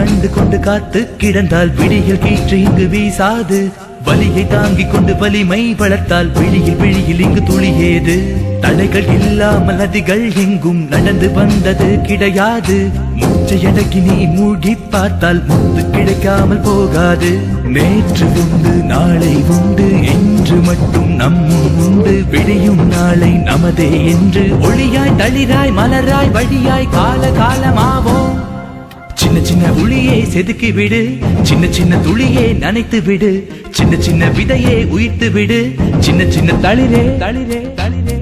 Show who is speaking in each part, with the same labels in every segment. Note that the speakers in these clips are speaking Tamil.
Speaker 1: கண்டு கொண்டு காத்து கிடந்தால் விடியல் கீற்று இங்கு வீசாது. வலியை தாங்கிக் கொண்டு வலிமை வளர்த்தால் விழியில் இங்கு துளியேது. தடைகள் இல்லாமல் நதிகள் எங்கும் நடந்து வந்தது கிடையாது. மூச்சையடக்கி நீ மூழ்கி பார்த்தால் முத்து கிடைக்காமல் போகாது. நேற்று உண்டு நாளை உண்டு என்று மட்டும் நம்மும் உண்டு. விடியும் நாளை நமதே என்று ஒளியாய் தளிராய் மலராய் வழியாய் கால காலமாவோம். சின்ன சின்ன உளியே செதுக்கி விடு, சின்ன சின்ன துளியே நனைத்து விடு, சின்ன சின்ன விதையே உயிர்த்து விடு, சின்ன சின்ன தளிரே தளிரே தளிரே.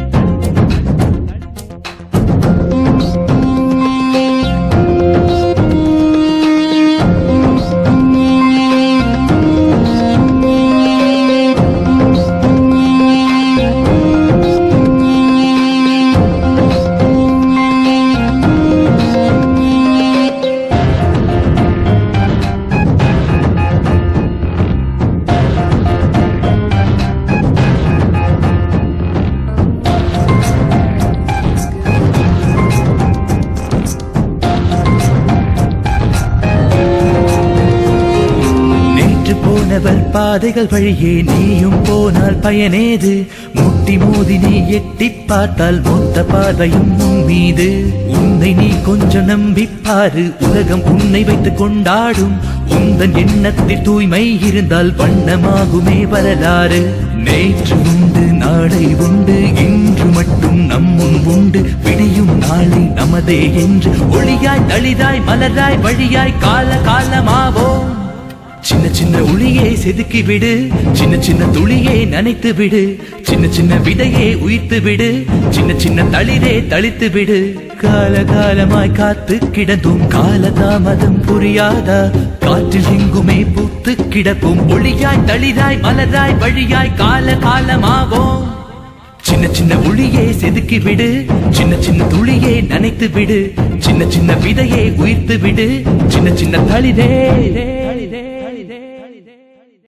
Speaker 1: போனவர் பாதைகள் வழியே நீயும் போனால் பயனேது. முட்டி மோதி நீ எட்டி பார்த்தால் மொத்த பார்வையும் உன் மீது. உன்னை நீ கொஞ்சம் நம்பிப்பாரு, உலகம் உன்னை வைத்து கொண்டாடும். உந்தன் எண்ணத்தில் தூய்மை இருந்தால் வண்ணமாகுமே வரலாறு. நேற்று உண்டு நாளை உண்டு இன்று மட்டும் நம்முன் உண்டு. விடியும் நாளை நமதே என்று ஒளியாய் தளிராய் மலராய் வழியாய் கால காலமாவோம். சின்ன சின்ன உளியே செதுக்கி விடு, சின்ன சின்ன துளியே நனைத்து விடு, சின்ன சின்ன விதையே உயிர்த்து விடு, சின்ன சின்ன தளிரே தளித்து விடு. கால காலமாய் காத்து கிடந்தும் காலதாமதம் புரியாதா? காற்றில் எங்குமே பூத்து கிடப்போம். ஒளியாய் தளிராய் மலராய் வழியாய் கால காலமாவோம். சின்ன சின்ன உளியே செதுக்கி விடு, சின்ன சின்ன துளியே நனைத்து விடு, சின்ன சின்ன விதையே உயிர்த்து விடு, சின்ன சின்ன தளிரே.